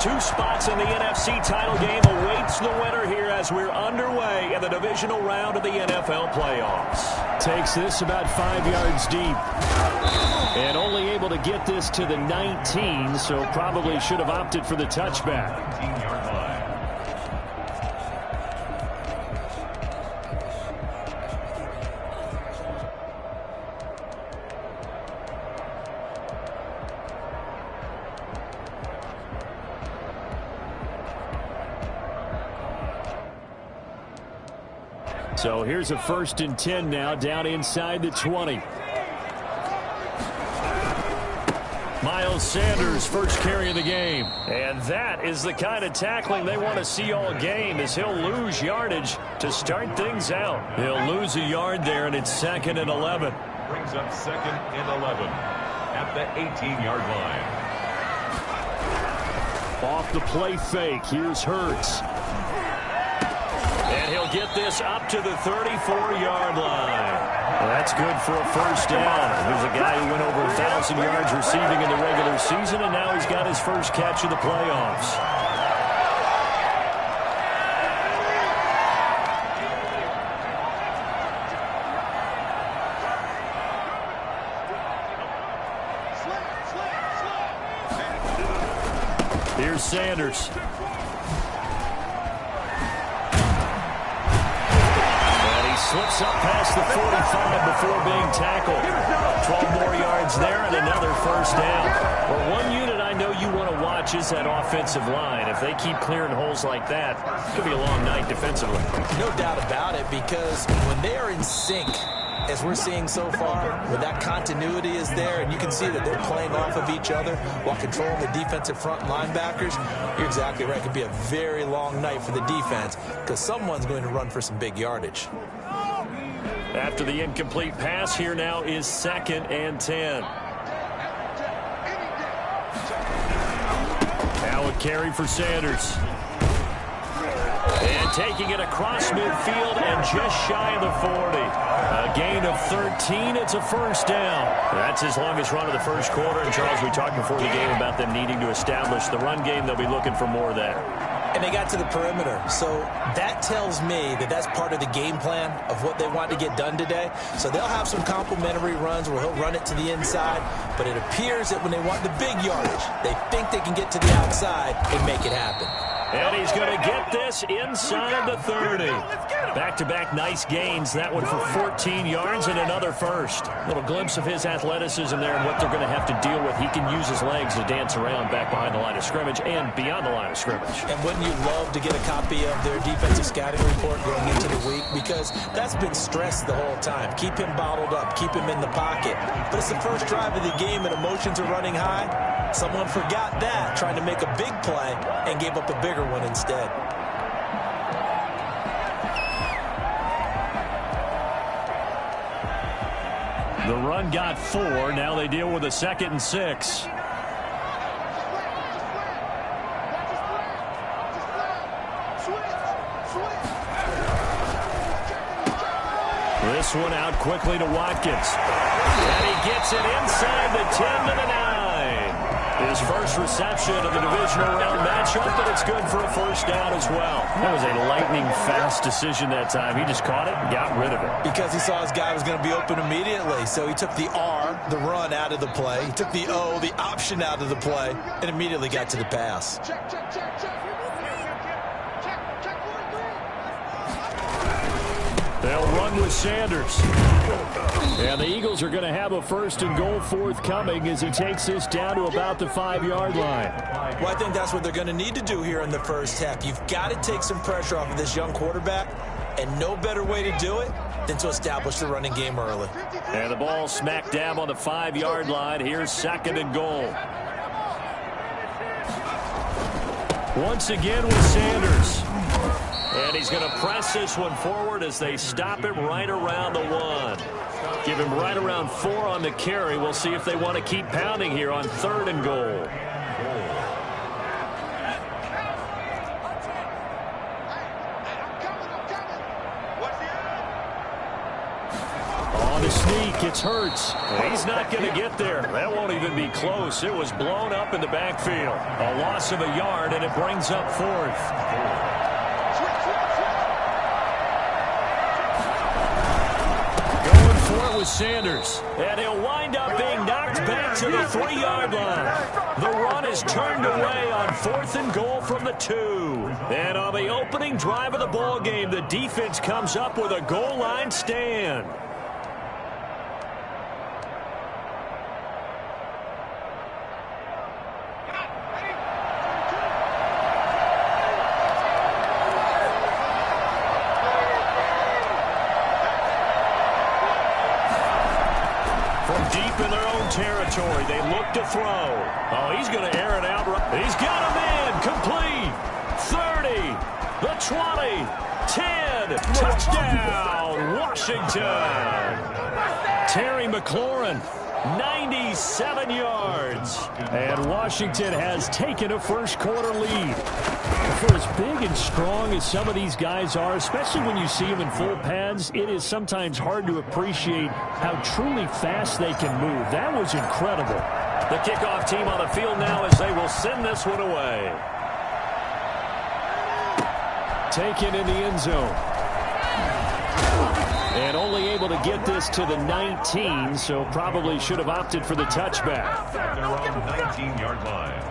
two spots in the NFC title game awaits the winner here as we're underway in the divisional round of the NFL playoffs. Takes this about 5 yards deep. And only able to get this to the 19, so probably should have opted for the touchback. 19-yard line. So here's a 1st and 10 now, down inside the 20. Miles Sanders, first carry of the game. And that is the kind of tackling they want to see all game, as he'll lose yardage to start things out. He'll lose a yard there, and it's 2nd and 11. Brings up 2nd and 11 at the 18-yard line. Off the play fake, here's Hurts. And he'll get this up to the 34-yard line. Well, that's good for a first down. There's a guy who went over 1,000 yards receiving in the regular season, and now he's got his first catch of the playoffs. Here's Sanders. Slips up past the 45 before being tackled. 12 more yards there and another first down. Well, one unit I know you want to watch is that offensive line. If they keep clearing holes like that, it could be a long night defensively. No doubt about it, because when they are in sync, as we're seeing so far, when that continuity is there and you can see that they're playing off of each other while controlling the defensive front linebackers, you're exactly right. It could be a very long night for the defense because someone's going to run for some big yardage. After the incomplete pass, here now is 2nd and 10. Now a carry for Sanders. And taking it across midfield and just shy of the 40. A gain of 13. It's a first down. That's his longest run of the first quarter. And, Charles, we talked before the game about them needing to establish the run game. They'll be looking for more there. And they got to the perimeter. So that tells me that that's part of the game plan of what they want to get done today. So they'll have some complementary runs where he'll run it to the inside. But it appears that when they want the big yardage, they think they can get to the outside and make it happen. And he's going to get this inside the 30. Back-to-back nice gains. That one for 14 yards and another first. Little glimpse of his athleticism there and what they're going to have to deal with. He can use his legs to dance around back behind the line of scrimmage and beyond the line of scrimmage. And wouldn't you love to get a copy of their defensive scouting report going into the week? Because that's been stressed the whole time. Keep him bottled up. Keep him in the pocket. But it's the first drive of the game and emotions are running high. Someone forgot that, trying to make a big play and gave up a bigger one instead. The run got 4. Now they deal with a 2nd and 6. This one out quickly to Watkins. And he gets it inside the 10 to the 9. His first reception of the divisional round matchup, but it's good for a first down as well. That was a lightning-fast decision that time. He just caught it and got rid of it. Because he saw his guy was going to be open immediately. So he took the R, the run, out of the play. He took the O, the option, out of the play, and immediately got to the pass. They'll run with Sanders. And the Eagles are going to have a 1st and goal forthcoming as he takes this down to about the 5-yard line. Well, I think that's what they're going to need to do here in the first half. You've got to take some pressure off of this young quarterback, and no better way to do it than to establish the running game early. And the ball smack dab on the 5-yard line. Here's 2nd and goal. Once again with Sanders. And he's going to press this one forward as they stop him right around the 1. Give him right around 4 on the carry. We'll see if they want to keep pounding here on 3rd and goal. On the sneak, it's Hurts. He's not going to get there. That won't even be close. It was blown up in the backfield. A loss of a yard, and it brings up fourth. Going for it with Sanders. And he'll wind up being knocked back to the 3-yard line. The run is turned away on 4th and goal from the 2. And on the opening drive of the ball game, the defense comes up with a goal line stand. Territory. They look to throw. Oh, he's going to air it out. He's got a man. Complete. 30. The 20. 10. Touchdown. Washington. Terry McLaurin. 97 yards. And Washington has taken a first quarter lead. For as big and strong as some of these guys are, especially when you see them in full pads, it is sometimes hard to appreciate how truly fast they can move. That was incredible. The kickoff team on the field now as they will send this one away. Taken in the end zone. And only able to get this to the 19, so probably should have opted for the touchback. They're on the 19-yard line.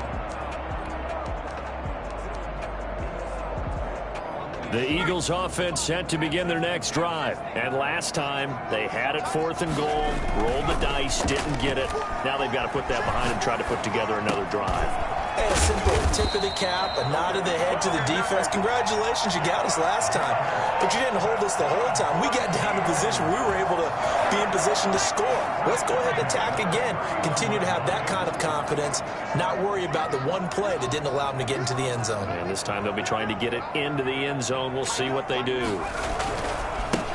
The Eagles offense set to begin their next drive. And last time, they had it 4th and goal, rolled the dice, didn't get it. Now they've got to put that behind and try to put together another drive. And a simple tip of the cap, a nod of the head to the defense. Congratulations, you got us last time. But you didn't hold us the whole time. We got down to position. We were able to be in position to score. Let's go ahead and attack again. Continue to have that kind of confidence. Not worry about the one play that didn't allow them to get into the end zone. And this time they'll be trying to get it into the end zone. We'll see what they do.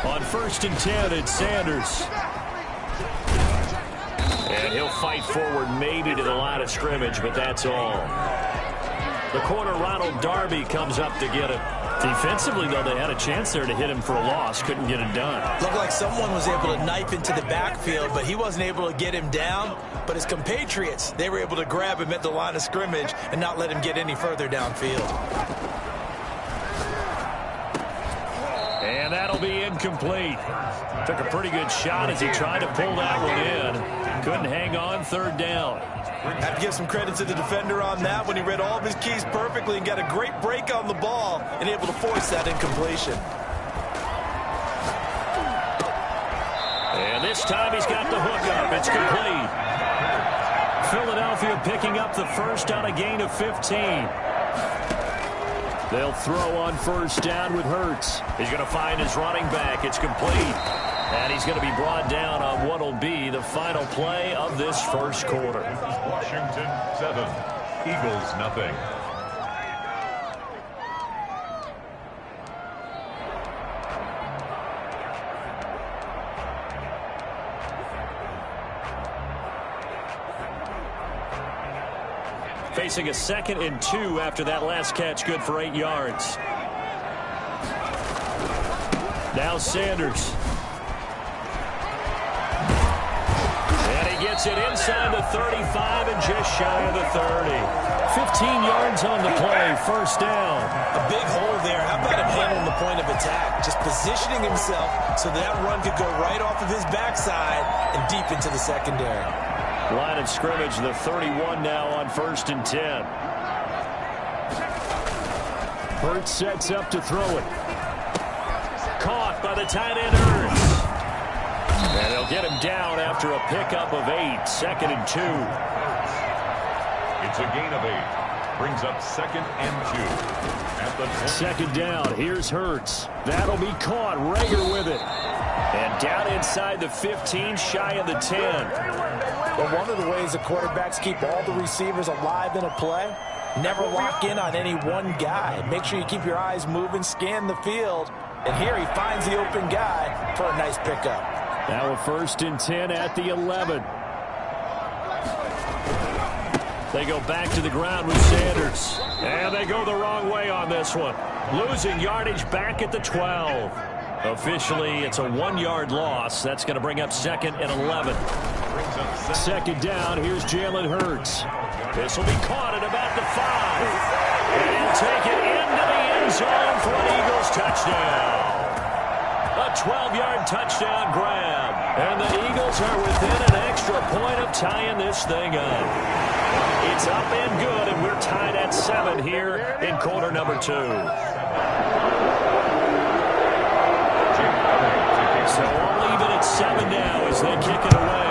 On 1st and 10, it's Sanders. And he'll fight forward maybe to the line of scrimmage, but that's all. The corner, Ronald Darby, comes up to get it. Defensively, though, they had a chance there to hit him for a loss. Couldn't get it done. Looked like someone was able to knife into the backfield, but he wasn't able to get him down. But his compatriots, they were able to grab him at the line of scrimmage and not let him get any further downfield. And that'll be incomplete. Took a pretty good shot as he tried to pull that one in. Couldn't hang on 3rd down. Have to give some credit to the defender on that when he read all of his keys perfectly and got a great break on the ball and able to force that incompletion. And this time he's got the hook up. It's complete. Philadelphia picking up the first on a gain of 15. They'll throw on 1st down with Hurts. He's going to find his running back. It's complete. And he's going to be brought down on what will be the final play of this first quarter. Washington 7, Eagles nothing. Facing a 2nd and 2 after that last catch, good for 8 yards. Now Sanders. And he gets it inside the 35 and just shy of the 30. 15 yards on the play, 1st down. A big hole there. How about him handling the point of attack? Just positioning himself so that run could go right off of his backside and deep into the secondary. Line of scrimmage, the 31 now on 1st and 10. Hurts sets up to throw it. Caught by the tight end Hurts. And they'll get him down after a pickup of 8. 2nd and 2. It's a gain of 8. Brings up 2nd and 2. At the 2nd down. Here's Hurts. That'll be caught. Rager with it. And down inside the 15, shy of the 10. But one of the ways the quarterbacks keep all the receivers alive in a play, never lock in on any one guy. Make sure you keep your eyes moving, scan the field, and here he finds the open guy for a nice pickup. Now a 1st and 10 at the 11. They go back to the ground with Sanders. And they go the wrong way on this one. Losing yardage back at the 12. Officially, it's a 1-yard loss. That's going to bring up 2nd and 11. 2nd down. Here's Jalen Hurts. This will be caught at about the 5. And he'll take it into the end zone for an Eagles touchdown. A 12-yard touchdown grab. And the Eagles are within an extra point of tying this thing up. It's up and good, and we're tied at 7 here in quarter number 2. So we'll leave it at 7 now as they kick it away.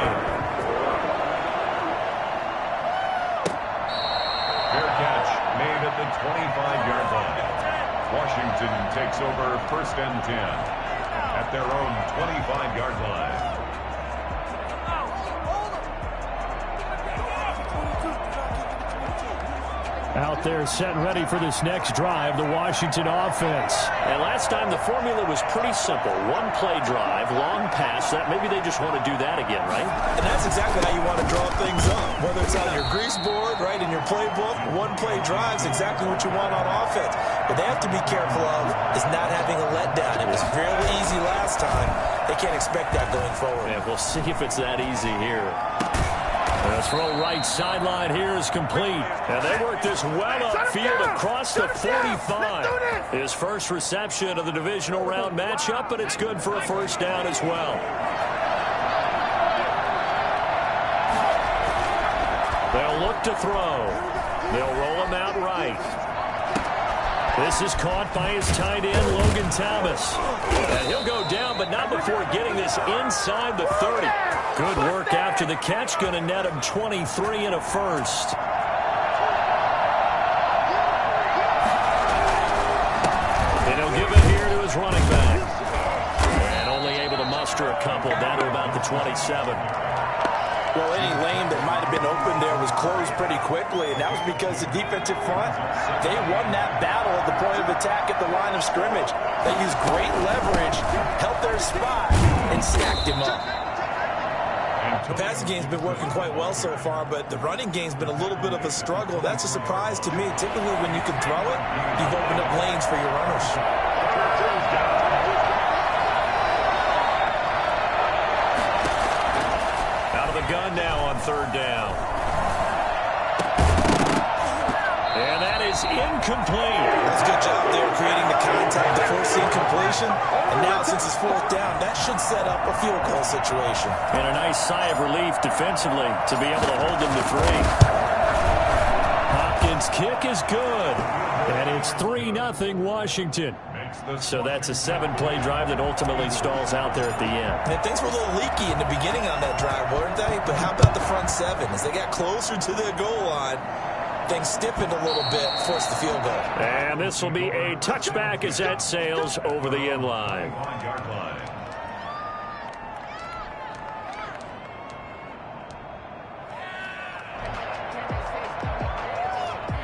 Fair catch made at the 25-yard line. Washington takes over 1st and 10 at their own 25-yard line. Out there set and ready for this next drive, the Washington offense. And last time the formula was pretty simple. 1-play drive, long pass. That maybe they just want to do that again, right? And that's exactly how you want to draw things up. Whether it's on your grease board, right, in your playbook, 1-play drive's exactly what you want on offense. What they have to be careful of is not having a letdown. It was fairly easy last time. They can't expect that going forward. Yeah, we'll see if it's that easy here. The throw right sideline here is complete. And they work this well upfield across the 45. His first reception of the divisional round matchup, but it's good for a 1st down as well. They'll look to throw. They'll roll him out right. This is caught by his tight end, Logan Thomas. And he'll go down, but not before getting this inside the 30. Good work after the catch. Going to net him 23 and a 1st. And he'll give it here to his running back. And only able to muster a couple down to about the 27. Well, any lane that might have been open there was closed pretty quickly, and that was because the defensive front, they won that battle at the point of attack at the line of scrimmage. They used great leverage, held their spot, and stacked him up. The passing game's been working quite well so far, but the running game's been a little bit of a struggle. That's a surprise to me. Typically, when you can throw it, you've opened up lanes for your runners. Gun now on 3rd down. And that is incomplete. That's a good job there creating the contact to force the incompletion. And now since it's 4th down, that should set up a field goal situation. And a nice sigh of relief defensively to be able to hold them to 3. Hopkins' kick is good. And it's 3-0 Washington. So that's a 7-play drive that ultimately stalls out there at the end. And things were a little leaky in the beginning on that drive, weren't they? But how about the front 7? As they got closer to their goal line, things stiffened a little bit, forced the field goal. And this will be a touchback as that sails over the end line.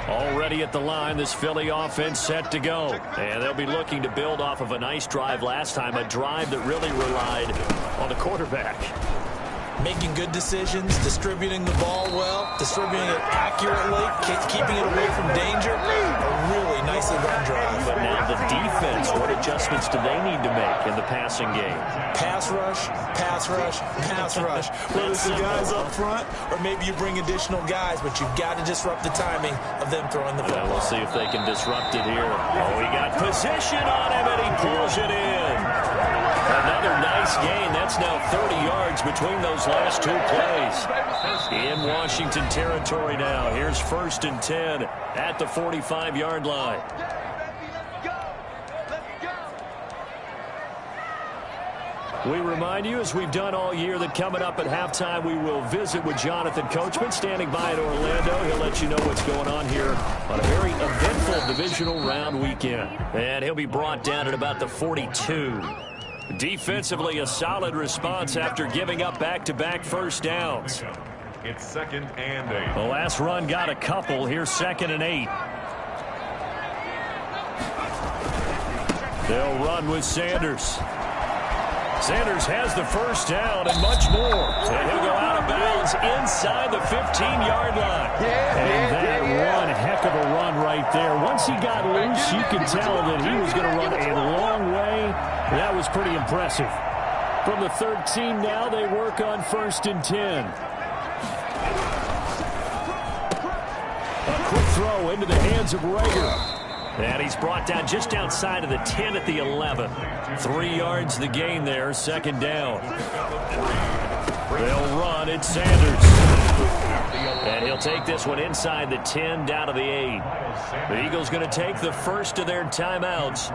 Already at the line, this Philly offense set to go. And they'll be looking to build off of a nice drive last time, a drive that really relied on the quarterback. Making good decisions, distributing the ball well, distributing it accurately, keeping it away from danger. A really nicely run drive. But now the defense, what adjustments do they need to make in the passing game? Pass rush, pass rush, pass rush. Whether it's the guys up front or maybe you bring additional guys, but you've got to disrupt the timing of them throwing the football. We'll see if they can disrupt it here. Oh, he got position on him, and he pulls it in. Another nice gain. That's now 30 yards between those last 2 plays. In Washington territory now. Here's 1st and 10 at the 45-yard line. We remind you, as we've done all year, that coming up at halftime, we will visit with Jonathan Coachman, standing by in Orlando. He'll let you know what's going on here on a very eventful divisional round weekend. And he'll be brought down at about the 42. Defensively, a solid response after giving up back-to-back 1st downs. It's 2nd and 8. The last run got a couple. Here's 2nd and 8. They'll run with Sanders. Sanders has the first down and much more. And he'll go out of bounds inside the 15-yard line. And that one heck of a run right there. Once he got loose, you could tell that he was going to run a long way. That was pretty impressive. From the 13 now, they work on 1st and 10. A quick throw into the hands of Rager. And he's brought down just outside of the 10 at the 11. 3 yards the gain there, 2nd down. They'll run, it's Sanders. And he'll take this one inside the 10 down to the 8. The Eagles going to take the first of their timeouts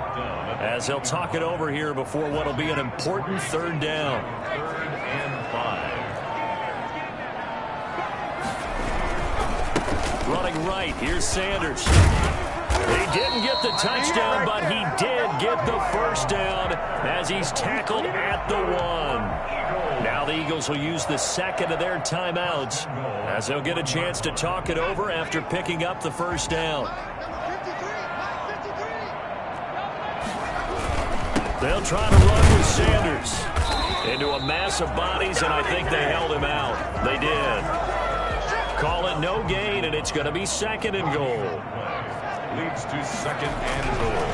as they'll talk it over here before what will be an important 3rd down. 3rd and 5. Running right, here's Sanders. He didn't get the touchdown, but he did get the first down as he's tackled at the 1. Now the Eagles will use the 2nd of their timeouts as they'll get a chance to talk it over after picking up the first down. They'll try to run with Sanders into a mass of bodies, and I think they held him out. They did. Call it no gain, and it's going to be 2nd and goal. Leads to 2nd and goal.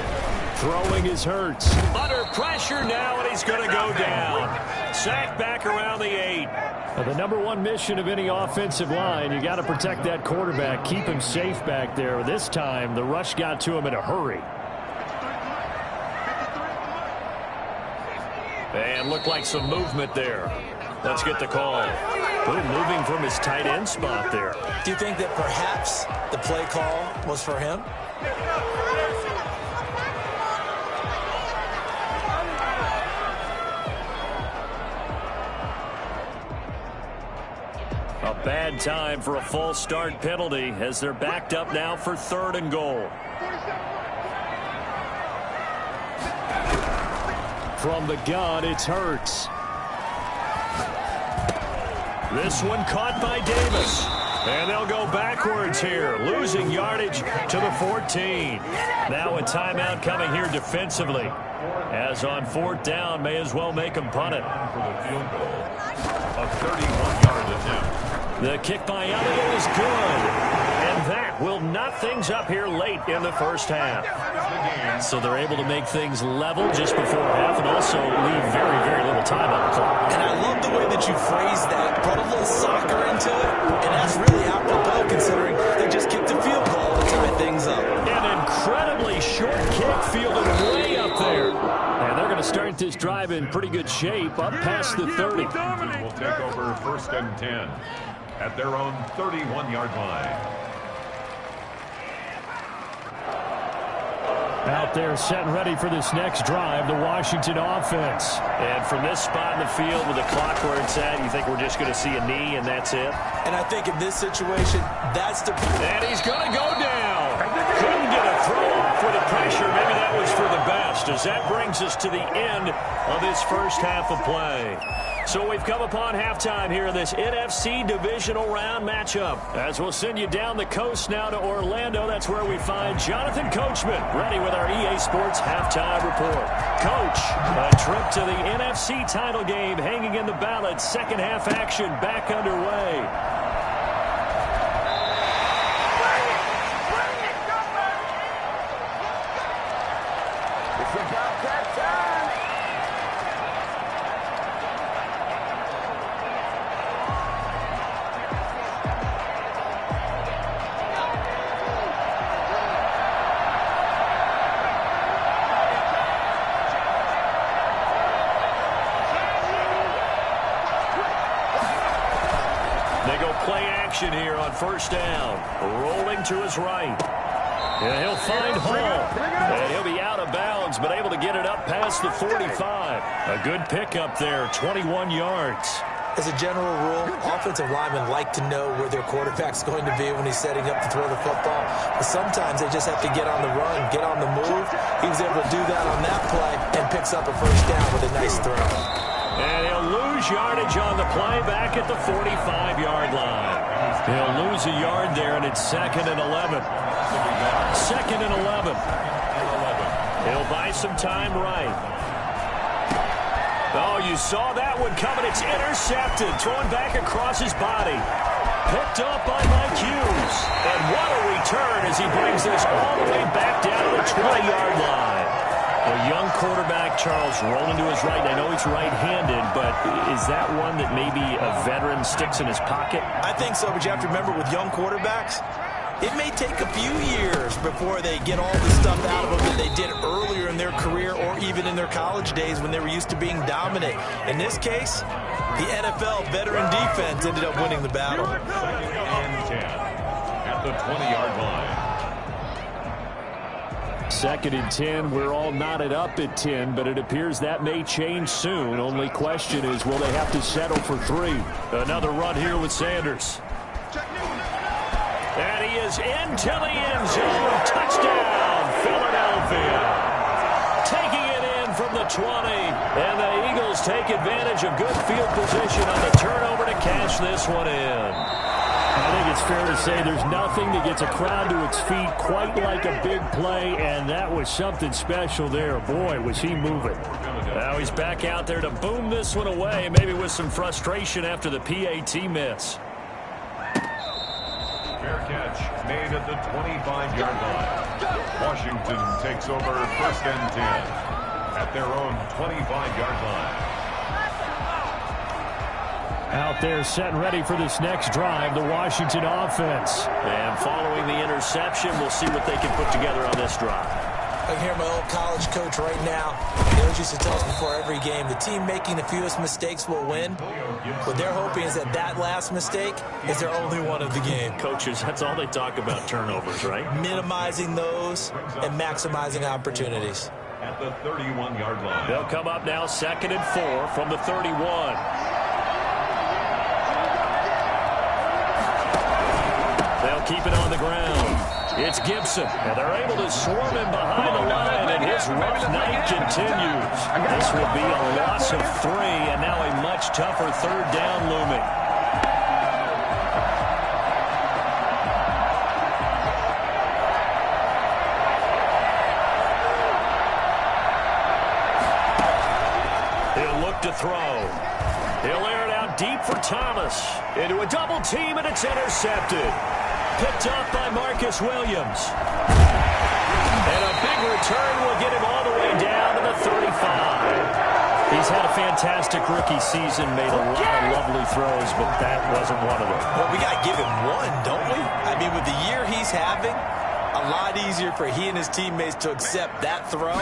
Throwing is Hurts. Under pressure now, and he's going to go down. Sacked back around the 8. The number 1 mission of any offensive line, you got to protect that quarterback, keep him safe back there. This time, the rush got to him in a hurry. And looked like some movement there. Let's get the call. Boom, moving from his tight end spot there. Do you think that perhaps the play call was for him? A bad time for a false start penalty as they're backed up now for 3rd and goal. From the gun, it's Hurts. This one caught by Davis. And they'll go backwards here, losing yardage to the 14. Now a timeout coming here defensively. As on 4th down, may as well make them punt it. For the field goal, a 31-yard attempt. The kick by Elliott is good. And that will knock things up here late in the first half. So they're able to make things level just before half and also leave very, very little time on the clock. And I love the way that you phrased that. Put a little soccer into it, and that's really apropos considering they just kicked a field goal to tie things up. An incredibly short kick fielded way up there. And they're going to start this drive in pretty good shape up past the 30. Will take over 1st and 10 at their own 31-yard line. Out there set and ready for this next drive, the Washington offense. And from this spot in the field with the clock where it's at, you think we're just going to see a knee and that's it? And I think in this situation, that's the... And he's going to go down. Couldn't get a throw off with the pressure. Maybe that was for the best, as that brings us to the end of this first half of play. So we've come upon halftime here in this NFC divisional round matchup. As we'll send you down the coast now to Orlando, that's where we find Jonathan Coachman, ready with our EA Sports halftime report. Coach, a trip to the NFC title game hanging in the balance. Second half action back underway. Here on 1st down, rolling to his right. And he'll find Hall. And he'll be out of bounds, but able to get it up past the 45. A good pickup there, 21 yards. As a general rule, offensive linemen like to know where their quarterback's going to be when he's setting up to throw the football. But sometimes they just have to get on the run, get on the move. He was able to do that on that play and picks up a first down with a nice throw. And he'll lose yardage on the play back at the 45-yard line. He'll lose a yard there, and it's 2nd and 11. 2nd and 11. He'll buy some time right. Oh, you saw that one coming. It's intercepted. Thrown back across his body. Picked up by Mike Hughes. And what a return as he brings this all the way back down to the 20-yard line. A young quarterback, Charles, rolling to his right. I know he's right-handed, but is that one that maybe a veteran sticks in his pocket? I think so, but you have to remember with young quarterbacks, it may take a few years before they get all the stuff out of them that they did earlier in their career or even in their college days when they were used to being dominant. In this case, the NFL veteran defense ended up winning the battle. Second and 10 at the 20-yard line. Second and 10, we're all knotted up at 10, but it appears that may change soon. Only question is, will they have to settle for 3? Another run here with Sanders. And he is into the end zone. Touchdown, Philadelphia. Taking it in from the 20. And the Eagles take advantage of good field position on the turnover to cash this one in. I think it's fair to say there's nothing that gets a crowd to its feet quite like a big play, and that was something special there. Boy, was he moving. Now he's back out there to boom this one away, maybe with some frustration after the PAT miss. Fair catch made at the 25-yard line. Washington takes over first and 10 at their own 25-yard line. Out there set and ready for this next drive, the Washington offense. And following the interception, we'll see what they can put together on this drive. I hear my old college coach right now. He always used to tell us before every game, the team making the fewest mistakes will win. What they're hoping is that that last mistake is their only one of the game. Coaches, that's all they talk about, turnovers, right? Minimizing those and maximizing opportunities. At the 31-yard line. They'll come up now second and 4 from the 31. They'll keep it on the ground. It's Gibson, and they're able to swarm him behind the line, and his rough night continues. This will be a loss of 3, and now a much tougher third down looming. He'll look to throw. He'll air it out deep for Thomas. Into a double team, and it's intercepted. Picked up by Marcus Williams. And a big return will get him all the way down to the 35. He's had a fantastic rookie season, made a lot of lovely throws, but that wasn't one of them. Well, we got to give him one, don't we? I mean, with the year he's having, a lot easier for he and his teammates to accept that throw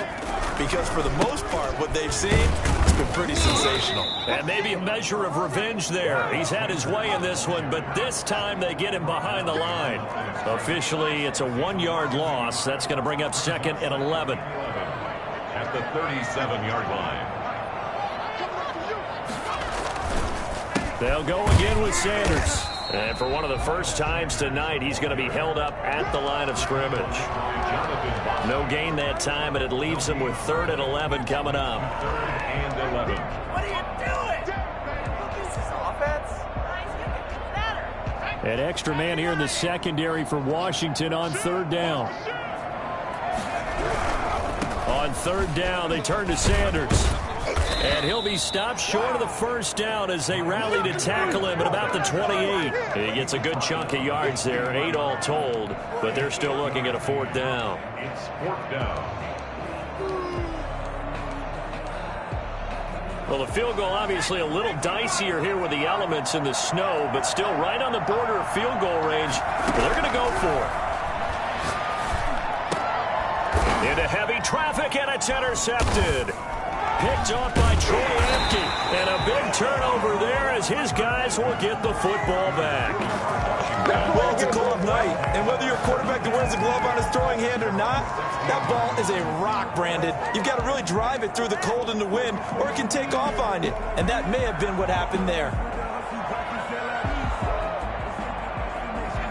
because for the most part, what they've seen, it's been pretty sensational. And maybe a measure of revenge there. He's had his way in this one, but this time they get him behind the line. Officially, it's a 1-yard loss. That's going to bring up second and 11. At the 37-yard line. They'll go again with Sanders. And for one of the first times tonight, he's going to be held up at the line of scrimmage. No gain that time, and it leaves him with 3rd and 11 coming up. 3rd and 11. What are you doing? This is offense. An extra man here in the secondary for Washington on 3rd down. On 3rd down, they turn to Sanders. And he'll be stopped short of the first down as they rally to tackle him at about the 28. He gets a good chunk of yards there, 8 all told, but they're still looking at a 4th down. It's 4th down. Well, the field goal obviously a little dicier here with the elements in the snow, but still right on the border of field goal range. They're going to go for it. Into heavy traffic, and it's intercepted. Picked off by Troy Apke. And a big turnover there as his guys will get the football back. Well, it's a cold night, and whether you're a quarterback that wears a glove on his throwing hand or not, that ball is a rock, Brandon. You've got to really drive it through the cold and the wind, or it can take off on you. And that may have been what happened there.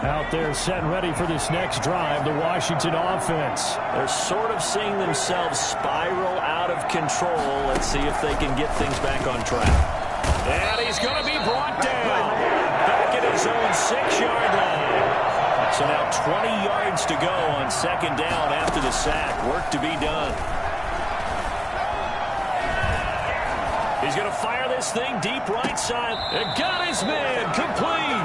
Out there set and ready for this next drive, the Washington offense. They're sort of seeing themselves spiral out of control. Let's see if they can get things back on track. And he's going to be brought down. Back at his own 6-yard line. So now 20 yards to go on 2nd down after the sack. Work to be done. He's going to fire this thing deep right side. And got his man complete.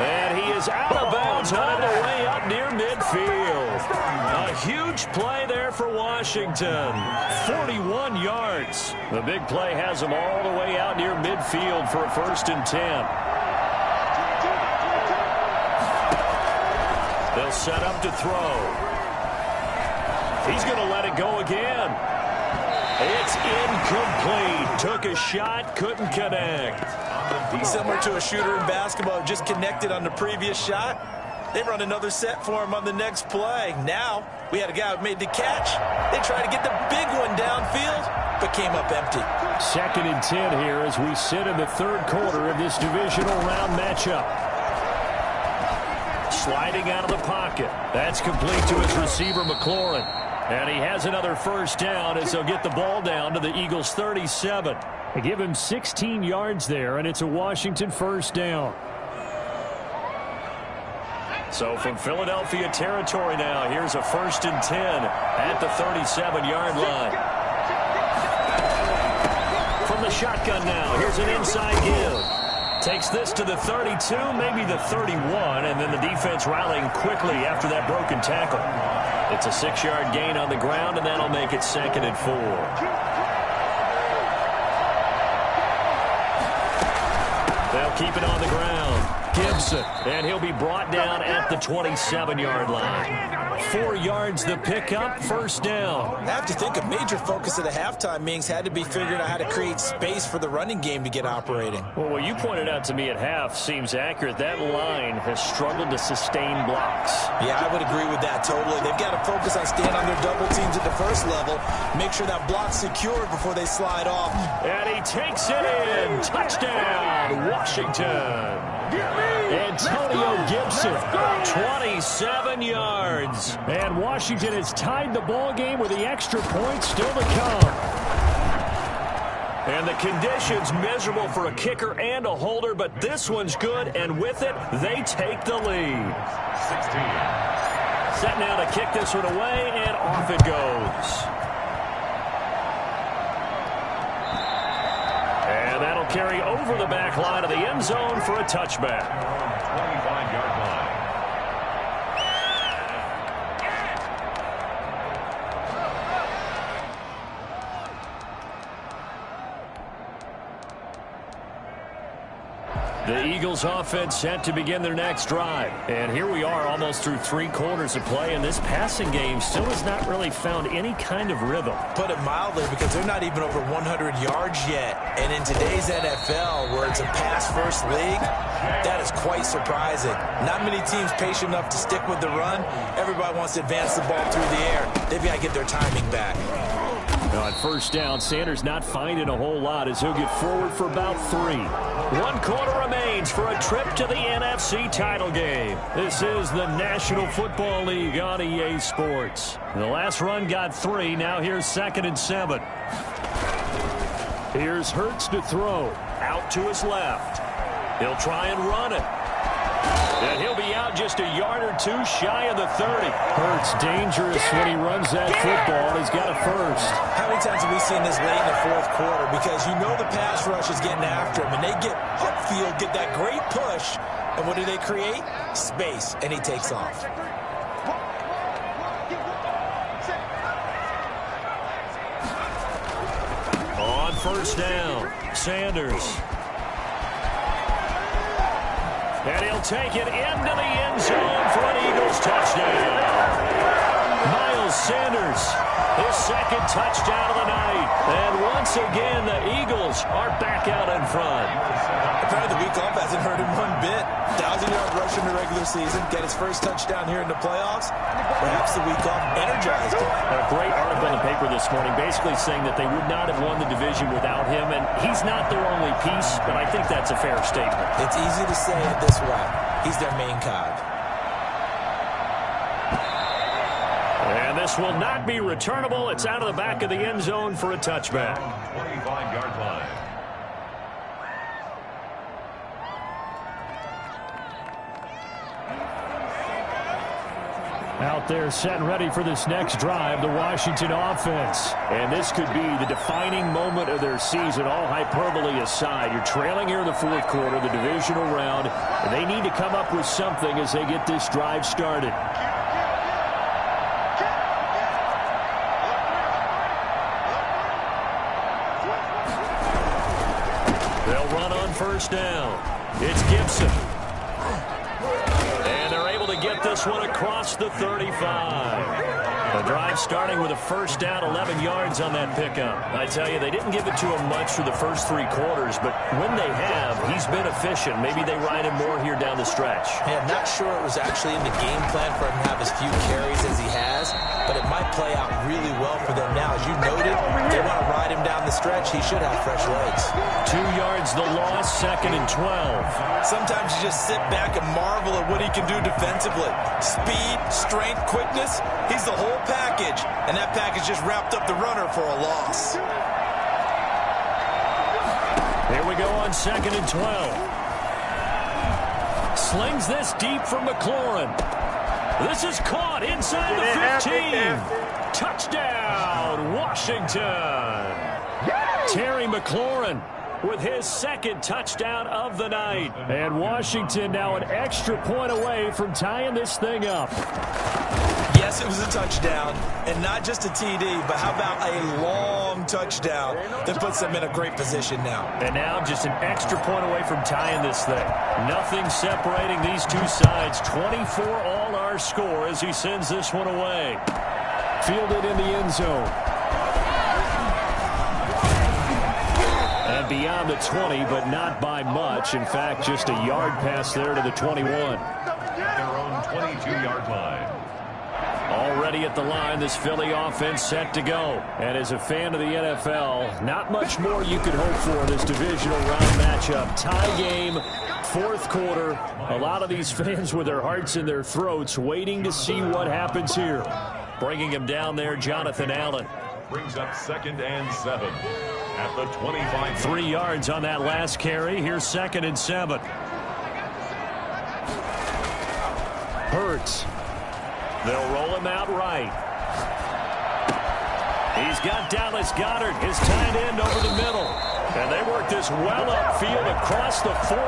And he is out of bounds all the way up near midfield. A huge play there for Washington. 41 yards. The big play has him all the way out near midfield for a 1st and 10. They'll set up to throw. He's going to let it go again. It's incomplete. Took a shot, couldn't connect. Similar to a shooter in basketball, just connected on the previous shot. They run another set for him on the next play. Now, we had a guy who made the catch. They tried to get the big one downfield, but came up empty. 2nd and 10 here as we sit in the 3rd quarter of this divisional round matchup. Sliding out of the pocket. That's complete to his receiver, McLaurin. And he has another 1st down as they'll get the ball down to the Eagles' 37. They give him 16 yards there, and it's a Washington 1st down. So from Philadelphia territory now, here's a 1st and 10 at the 37-yard line. From the shotgun now, here's an inside give. Takes this to the 32, maybe the 31, and then the defense rallying quickly after that broken tackle. It's a 6-yard gain on the ground, and that'll make it 2nd and 4. They'll keep it on the ground. Gibson, and he'll be brought down at the 27-yard line. 4 yards the pickup, 1st down. I have to think a major focus of the halftime meetings had to be figuring out how to create space for the running game to get operating. Well, what you pointed out to me at half seems accurate. That line has struggled to sustain blocks. Yeah, I would agree with that totally. They've got to focus on staying on their double teams at the 1st level, make sure that block's secured before they slide off. And he takes it in. Touchdown, Washington. Antonio Gibson, 27 yards. And Washington has tied the ball game with the extra point still to come. And the conditions miserable for a kicker and a holder, but this one's good, and with it, they take the lead. 16. Set now to kick this one away, and off it goes. And that'll carry over the back line of the end zone for a touchback. 25-yard line. The Eagles offense set to begin their next drive. And here we are almost through 3 quarters of play, and this passing game still has not really found any kind of rhythm. Put it mildly, because they're not even over 100 yards yet. And in today's NFL, where it's a pass-first league, that is quite surprising. Not many teams patient enough to stick with the run. Everybody wants to advance the ball through the air. They've got to get their timing back. On 1st down, Sanders not finding a whole lot as he'll get forward for about 3. 1 quarter remains for a trip to the NFC title game. This is the National Football League on EA Sports. The last run got 3. Now here's 2nd and 7. Here's Hurts to throw. Out to his left. He'll try and run it. And he'll be out just a yard or 2 shy of the 30. Hurts dangerous when he runs that football. He's got a 1st. How many times have we seen this late in the 4th quarter? Because you know the pass rush is getting after him, and they get upfield, get that great push, and what do they create? Space, and he takes off. On 1st down, Sanders. And he'll take it into the end zone for an Eagles touchdown. Miles Sanders, his 2nd touchdown of the night. And once again, the Eagles are back out in front. Apparently the week off hasn't hurt him one bit. 1,000-yard rush in the regular season. Get his 1st touchdown here in the playoffs. Perhaps the week off energized him. A great article in the paper this morning basically saying that they would not have won the division without him. And he's not their only piece, but I think that's a fair statement. It's easy to say it this way. He's their main cog. And this will not be returnable. It's out of the back of the end zone for a touchback. 25-yard line. Out there set and ready for this next drive, the Washington offense. And this could be the defining moment of their season, all hyperbole aside. You're trailing here in the fourth quarter, the divisional round, and they need to come up with something as they get this drive started. They'll run on first down. It's Gibson. And they're able to get this one across the 35. The drive starting with a first down, 11 yards on that pickup. I tell you, they didn't give it to him much for the first three quarters, but when they have, he's been efficient. Maybe they ride him more here down the stretch. Hey, I'm not sure it was actually in the game plan for him to have as few carries as he has, but it might play out really well for them now. As you noted, they want to ride him down the stretch. He should have fresh legs. 2 yards the loss, 2nd and 12. Sometimes you just sit back and marvel at what he can do defensively. Speed, strength, quickness, he's the whole package, and that package just wrapped up the runner for a loss. Here we go on 2nd and 12. Slings this deep from McLaurin. This is caught inside the 15. Touchdown, Washington. Terry McLaurin with his second touchdown of the night. And Washington now an extra point away from tying this thing up. Yes, it was a touchdown, and not just a TD, but how about a long touchdown that puts them in a great position now. And now just an extra point away from tying this thing. Nothing separating these two sides. 24 all our score as he sends this one away. Fielded in the end zone. And beyond the 20, but not by much. In fact, just a yard pass there to the 21. Their own 22-yard line. Already at the line, this Philly offense set to go. And as a fan of the NFL, not much more you could hope for in this divisional round matchup. Tie game, fourth quarter. A lot of these fans with their hearts in their throats waiting to see what happens here. Bringing him down there, Jonathan Allen. Brings up 2nd and 7 at the 25. 3 yards on that last carry. Here's 2nd and 7. Hurts. They'll roll him out right. He's got Dallas Goedert, his tight end, over the middle. And they work this well upfield across the 45.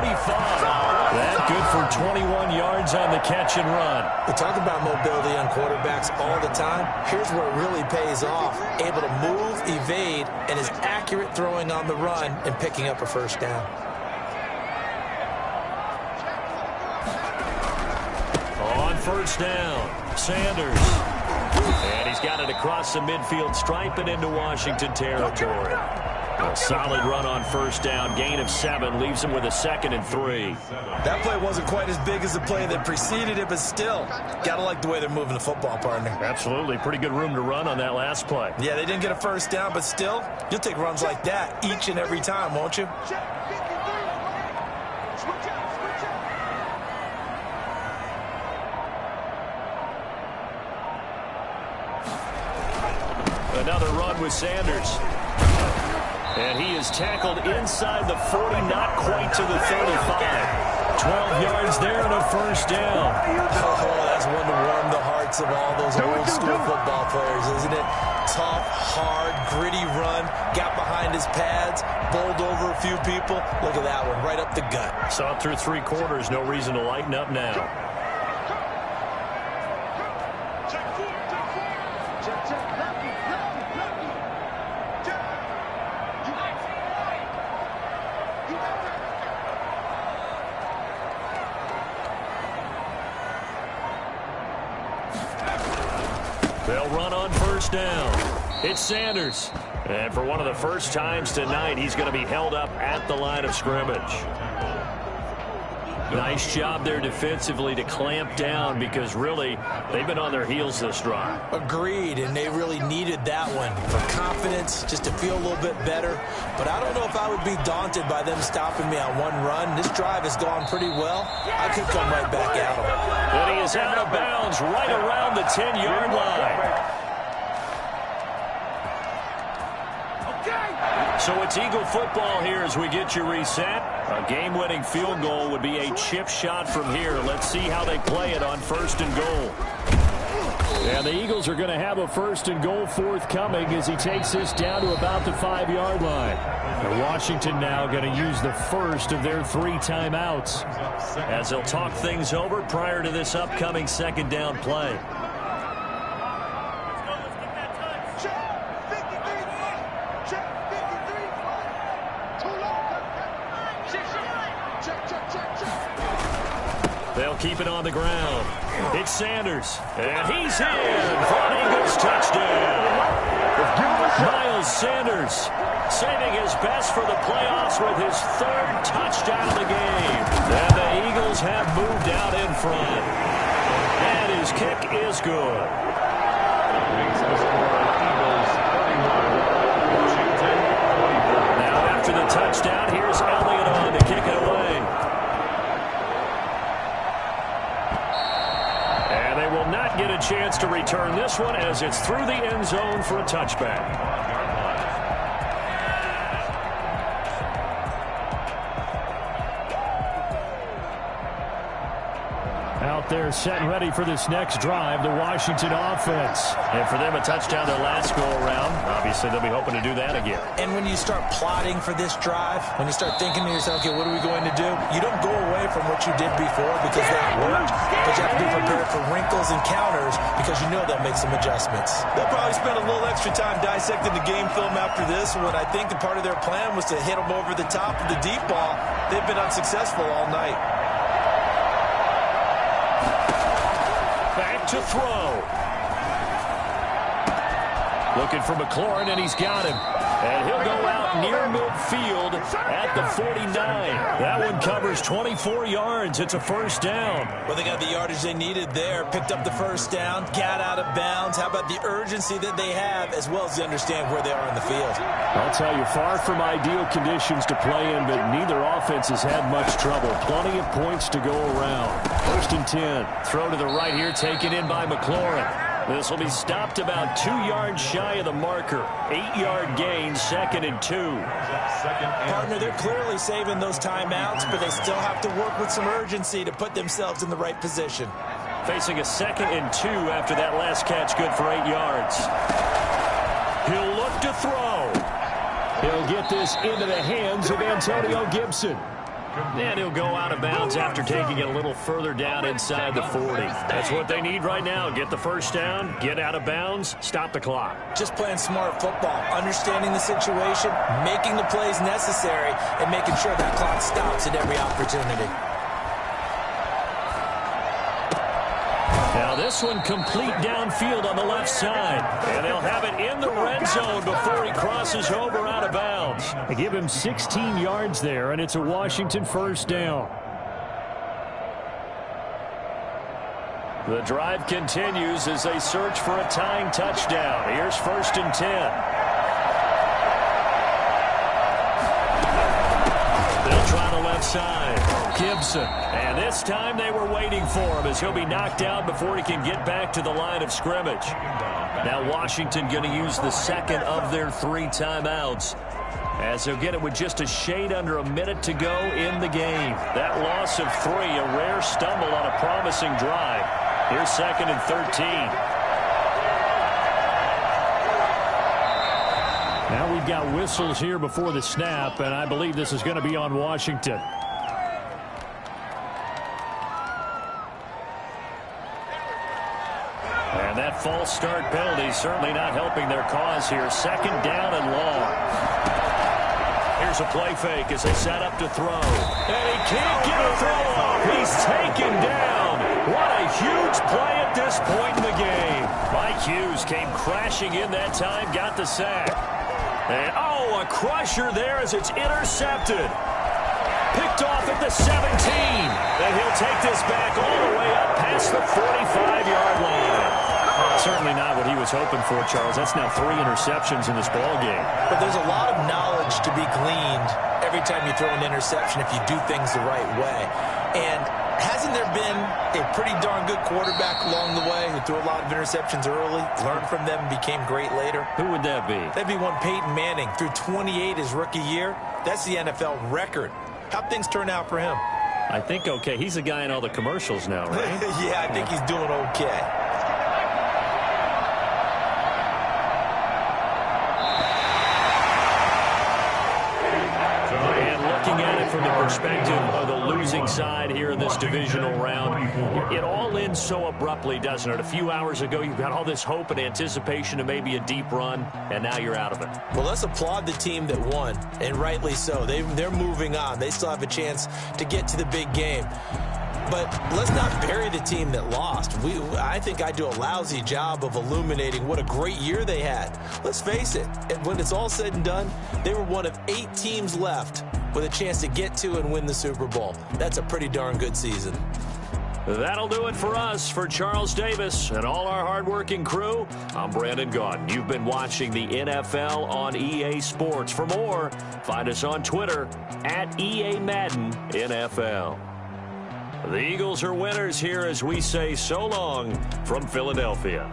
That good for 21 yards on the catch and run. We talk about mobility on quarterbacks all the time. Here's where it really pays off. Able to move, evade, and is accurate throwing on the run and picking up a first down. On first down, Sanders. And he's got it across the midfield stripe and into Washington territory. A solid run on first down. Gain of 7 leaves him with a 2nd and 3. That play wasn't quite as big as the play that preceded it, but still, got to like the way they're moving the football, partner. Absolutely. Pretty good room to run on that last play. Yeah, they didn't get a first down, but still, you'll take runs like that each and every time, won't you? Another run with Sanders. And he is tackled inside the 40, not quite to the 35. 12 yards there and a first down. Oh, that's one to warm the hearts of all those old school football players, isn't it? Tough, hard, gritty run. Got behind his pads, bowled over a few people. Look at that one, right up the gut. Saw it through 3 quarters. No reason to lighten up now. They'll run on first down. It's Sanders. And for one of the first times tonight, he's going to be held up at the line of scrimmage. Nice job there defensively to clamp down because really they've been on their heels this drive. Agreed, and they really needed that one for confidence, just to feel a little bit better. But I don't know if I would be daunted by them stopping me on one run. This drive has gone pretty well. I could come right back at them. But he is out of bounds right around the 10-yard line. So it's Eagle football here as we get you reset. A game-winning field goal would be a chip shot from here. Let's see how they play it on first and goal. And the Eagles are going to have a 1st and goal forthcoming as he takes this down to about the 5-yard line. And Washington now going to use the first of their 3 timeouts as they'll talk things over prior to this upcoming 2nd down play. They'll keep it on the ground. It's Sanders, and he's in for an Eagles touchdown. Miles Sanders saving his best for the playoffs with his 3rd touchdown of the game. And the Eagles have moved out in front. And his kick is good. Now after the touchdown, here's Elliott on to kick it away. Not get a chance to return this one as it's through the end zone for a touchback. Out there set and ready for this next drive, the Washington offense. And for them, a touchdown their last go-around. Obviously, they'll be hoping to do that again. And when you start plotting for this drive, when you start thinking to yourself, okay, what are we going to do? You don't go away from what you did before because that worked. But you have to be prepared for wrinkles and counters because you know they'll make some adjustments. They'll probably spend a little extra time dissecting the game film after this when I think a part of their plan was to hit them over the top of the deep ball. They've been unsuccessful all night. Back to throw. Looking for McLaurin, and he's got him. And he'll go out near midfield at the 49. That one covers 24 yards. It's a 1st down. Well, they got the yardage they needed there. Picked up the 1st down. Got out of bounds. How about the urgency that they have as well as they understand where they are in the field? I'll tell you, far from ideal conditions to play in, but neither offense has had much trouble. Plenty of points to go around. 1st and 10. Throw to the right here, taken in by McLaurin. This will be stopped about 2 yards shy of the marker. 8-yard gain, 2nd and 2. Partner, they're clearly saving those timeouts, but they still have to work with some urgency to put themselves in the right position. Facing a 2nd and 2 after that last catch, good for 8 yards. He'll look to throw. He'll get this into the hands of Antonio Gibson. And he'll go out of bounds after taking it a little further down inside the 40. That's what they need right now. Get the 1st down, get out of bounds, stop the clock. Just playing smart football, understanding the situation, making the plays necessary, and making sure that clock stops at every opportunity. Now this one complete downfield on the left side. And they'll have it in the red zone before he crosses over out of bounds. They give him 16 yards there, and it's a Washington 1st down. The drive continues as they search for a tying touchdown. Here's 1st and 10. They'll try the left side. Gibson. And this time they were waiting for him as he'll be knocked down before he can get back to the line of scrimmage. Now Washington going to use the 2nd of their 3 timeouts as they'll get it with just a shade under a minute to go in the game. That loss of 3, a rare stumble on a promising drive. Here's 2nd and 13. Now we've got whistles here before the snap, and I believe this is going to be on Washington. And that false start penalty certainly not helping their cause here. 2nd down and long. Here's a play fake as they set up to throw. And he can't get a throw off. He's taken down. What a huge play at this point in the game. Mike Hughes came crashing in that time, got the sack. And, oh, a crusher there as it's intercepted. Picked off at the 17. And he'll take this back all the way up past the 45-yard line. Certainly not what he was hoping for, Charles. That's now 3 interceptions in this ball game. But there's a lot of knowledge to be gleaned every time you throw an interception if you do things the right way. And hasn't there been a pretty darn good quarterback along the way who threw a lot of interceptions early, learned from them, and became great later? Who would that be? That'd be one Peyton Manning. Threw 28 his rookie year. That's the NFL record. How'd things turn out for him? I think okay. He's the guy in all the commercials now, right? Yeah, I think he's doing okay. Houston are the losing side here in this divisional round. It all ends so abruptly, doesn't it? A few hours ago, you got all this hope and anticipation of maybe a deep run, and now you're out of it. Well, let's applaud the team that won, and rightly so. They're moving on. They still have a chance to get to the big game. But let's not bury the team that lost. I think I do a lousy job of illuminating what a great year they had. Let's face it, when it's all said and done, they were one of 8 teams left with a chance to get to and win the Super Bowl. That's a pretty darn good season. That'll do it for us. For Charles Davis and all our hardworking crew, I'm Brandon Gaudin. You've been watching the NFL on EA Sports. For more, find us on Twitter at EA Madden NFL. The Eagles are winners here as we say so long from Philadelphia.